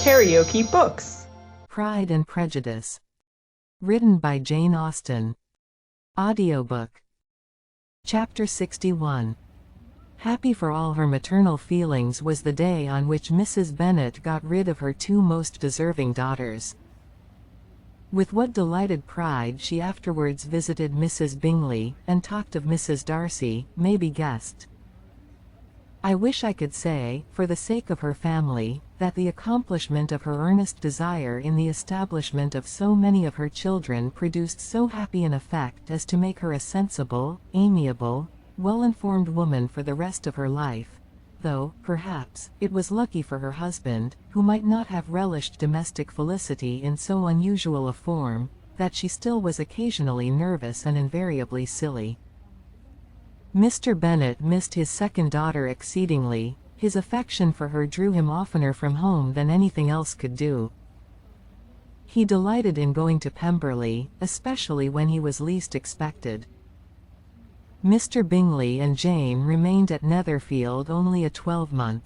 KaraokeBooks. Pride and Prejudice. Written by Jane Austen. Audiobook. Chapter 61. Happy for all her maternal feelings was the day on which Mrs. Bennet got rid of her two most deserving daughters. With what delighted pride she afterwards visited Mrs. Bingley, and talked of Mrs. Darcy, may be guessed. I wish I could say, for the sake of her family, that the accomplishment of her earnest desire in the establishment of so many of her children produced so happy an effect as to make her a sensible, amiable, well-informed woman for the rest of her life, though, perhaps, it was lucky for her husband, who might not have relished domestic felicity in so unusual a form, that she still was occasionally nervous and invariably silly. Mr. Bennet missed his second daughter exceedingly. His affection for her drew him oftener from home than anything else could do. He delighted in going to Pemberley, especially when he was least expected. Mr. Bingley and Jane remained at Netherfield only a 12-month.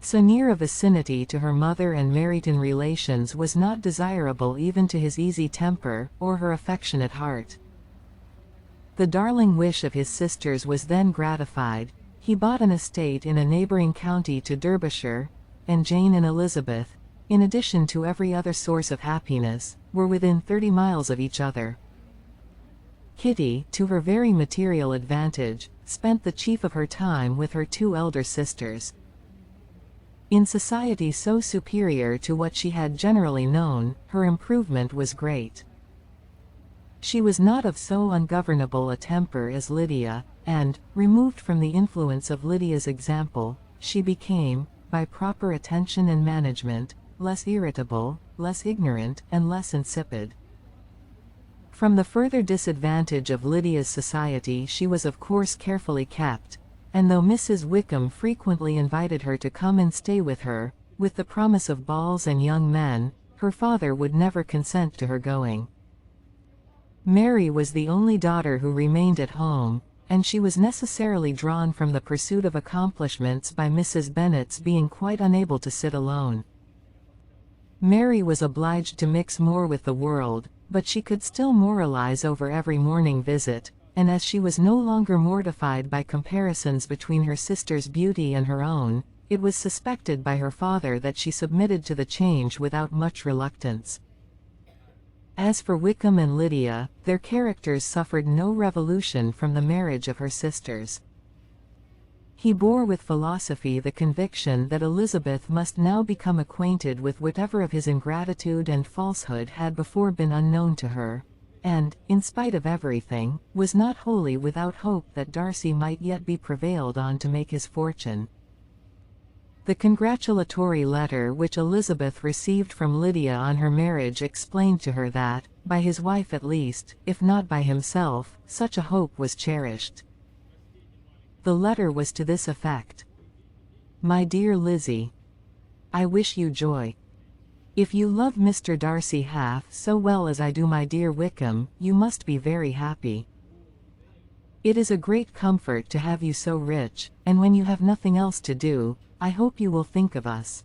So near a vicinity to her mother and Meryton relations was not desirable even to his easy temper, or her affectionate heart. The darling wish of his sisters was then gratified. He bought an estate in a neighbouring county to Derbyshire, and Jane and Elizabeth, in addition to every other source of happiness, were within 30 miles of each other. Kitty, to her very material advantage, spent the chief of her time with her two elder sisters. In society so superior to what she had generally known, her improvement was great. She was not of so ungovernable a temper as Lydia, and, removed from the influence of Lydia's example, she became, by proper attention and management, less irritable, less ignorant, and less insipid. From the further disadvantage of Lydia's society she was of course carefully kept, and though Mrs. Wickham frequently invited her to come and stay with her, with the promise of balls and young men, her father would never consent to her going. Mary was the only daughter who remained at home, and she was necessarily drawn from the pursuit of accomplishments by Mrs. Bennet's being quite unable to sit alone. Mary was obliged to mix more with the world, but she could still moralize over every morning visit, and as she was no longer mortified by comparisons between her sister's beauty and her own, it was suspected by her father that she submitted to the change without much reluctance. As for Wickham and Lydia, their characters suffered no revolution from the marriage of her sisters. He bore with philosophy the conviction that Elizabeth must now become acquainted with whatever of his ingratitude and falsehood had before been unknown to her, and, in spite of everything, was not wholly without hope that Darcy might yet be prevailed on to make his fortune. The congratulatory letter which Elizabeth received from Lydia on her marriage explained to her that, by his wife at least, if not by himself, such a hope was cherished. The letter was to this effect: My dear Lizzie, I wish you joy. If you love Mr. Darcy half so well as I do my dear Wickham, you must be very happy. It is a great comfort to have you so rich, and when you have nothing else to do, I hope you will think of us.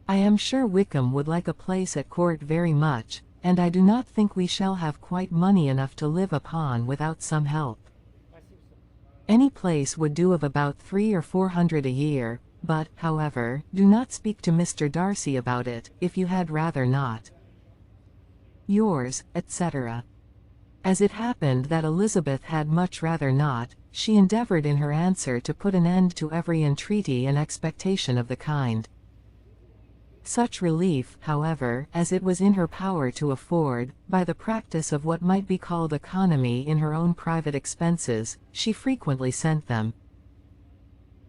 I am sure Wickham would like a place at court very much, and I do not think we shall have quite money enough to live upon without some help. Any place would do of about 300 or 400 a year, but, however, do not speak to Mr. Darcy about it, if you had rather not. Yours, etc. As it happened that Elizabeth had much rather not, she endeavored in her answer to put an end to every entreaty and expectation of the kind. Such relief, however, as it was in her power to afford, by the practice of what might be called economy in her own private expenses, she frequently sent them.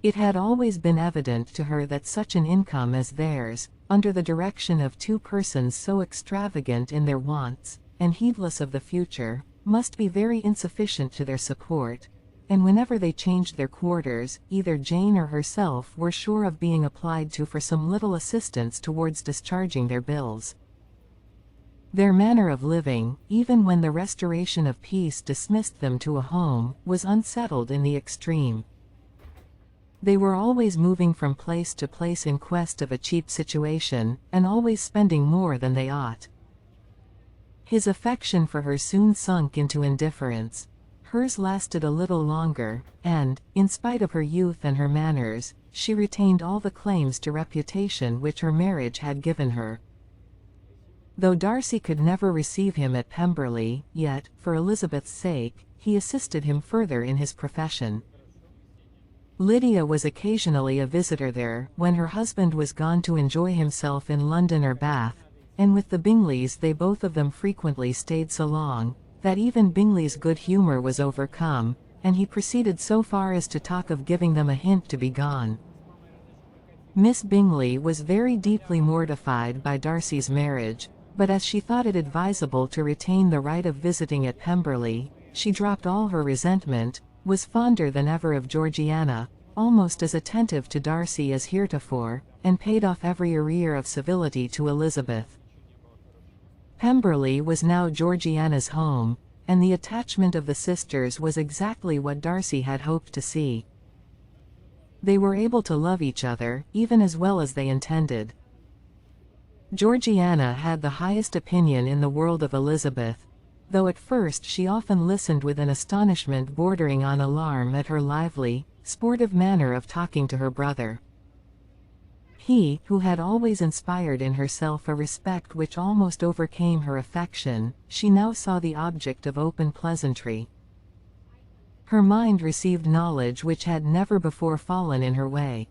It had always been evident to her that such an income as theirs, under the direction of two persons so extravagant in their wants, and heedless of the future, must be very insufficient to their support, and whenever they changed their quarters, either Jane or herself were sure of being applied to for some little assistance towards discharging their bills. Their manner of living, even when the restoration of peace dismissed them to a home, was unsettled in the extreme. They were always moving from place to place in quest of a cheap situation, and always spending more than they ought. His affection for her soon sunk into indifference. Hers lasted a little longer, and, in spite of her youth and her manners, she retained all the claims to reputation which her marriage had given her. Though Darcy could never receive him at Pemberley, yet, for Elizabeth's sake, he assisted him further in his profession. Lydia was occasionally a visitor there, when her husband was gone to enjoy himself in London or Bath, and with the Bingleys they both of them frequently stayed so long, that even Bingley's good humour was overcome, and he proceeded so far as to talk of giving them a hint to be gone. Miss Bingley was very deeply mortified by Darcy's marriage, but as she thought it advisable to retain the right of visiting at Pemberley, she dropped all her resentment, was fonder than ever of Georgiana, almost as attentive to Darcy as heretofore, and paid off every arrear of civility to Elizabeth. Pemberley was now Georgiana's home, and the attachment of the sisters was exactly what Darcy had hoped to see. They were able to love each other, even as well as they intended. Georgiana had the highest opinion in the world of Elizabeth, though at first she often listened with an astonishment bordering on alarm at her lively, sportive manner of talking to her brother. He, who had always inspired in herself a respect which almost overcame her affection, she now saw the object of open pleasantry. Her mind received knowledge which had never before fallen in her way.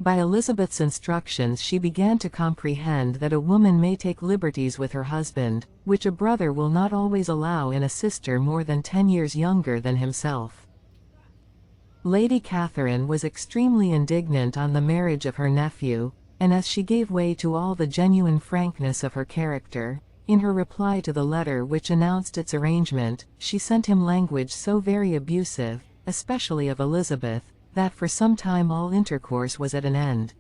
By Elizabeth's instructions she began to comprehend that a woman may take liberties with her husband, which a brother will not always allow in a sister more than 10 years younger than himself. Lady Catherine was extremely indignant on the marriage of her nephew, and as she gave way to all the genuine frankness of her character, in her reply to the letter which announced its arrangement, she sent him language so very abusive, especially of Elizabeth, that for some time all intercourse was at an end.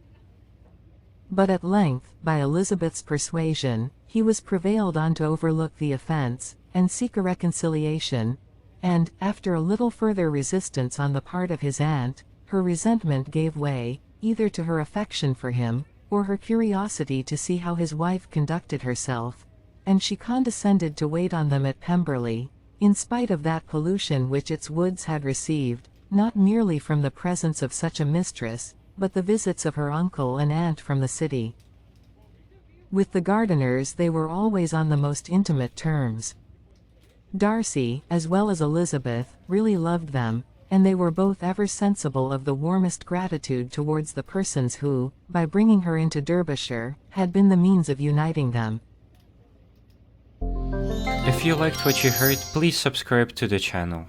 But at length, by Elizabeth's persuasion, he was prevailed on to overlook the offence, and seek a reconciliation, and, after a little further resistance on the part of his aunt, her resentment gave way, either to her affection for him, or her curiosity to see how his wife conducted herself, and she condescended to wait on them at Pemberley, in spite of that pollution which its woods had received, not merely from the presence of such a mistress, but the visits of her uncle and aunt from the city. With the Gardiners they were always on the most intimate terms. Darcy, as well as Elizabeth, really loved them, and they were both ever sensible of the warmest gratitude towards the persons who, by bringing her into Derbyshire, had been the means of uniting them. If you liked what you heard, please subscribe to the channel.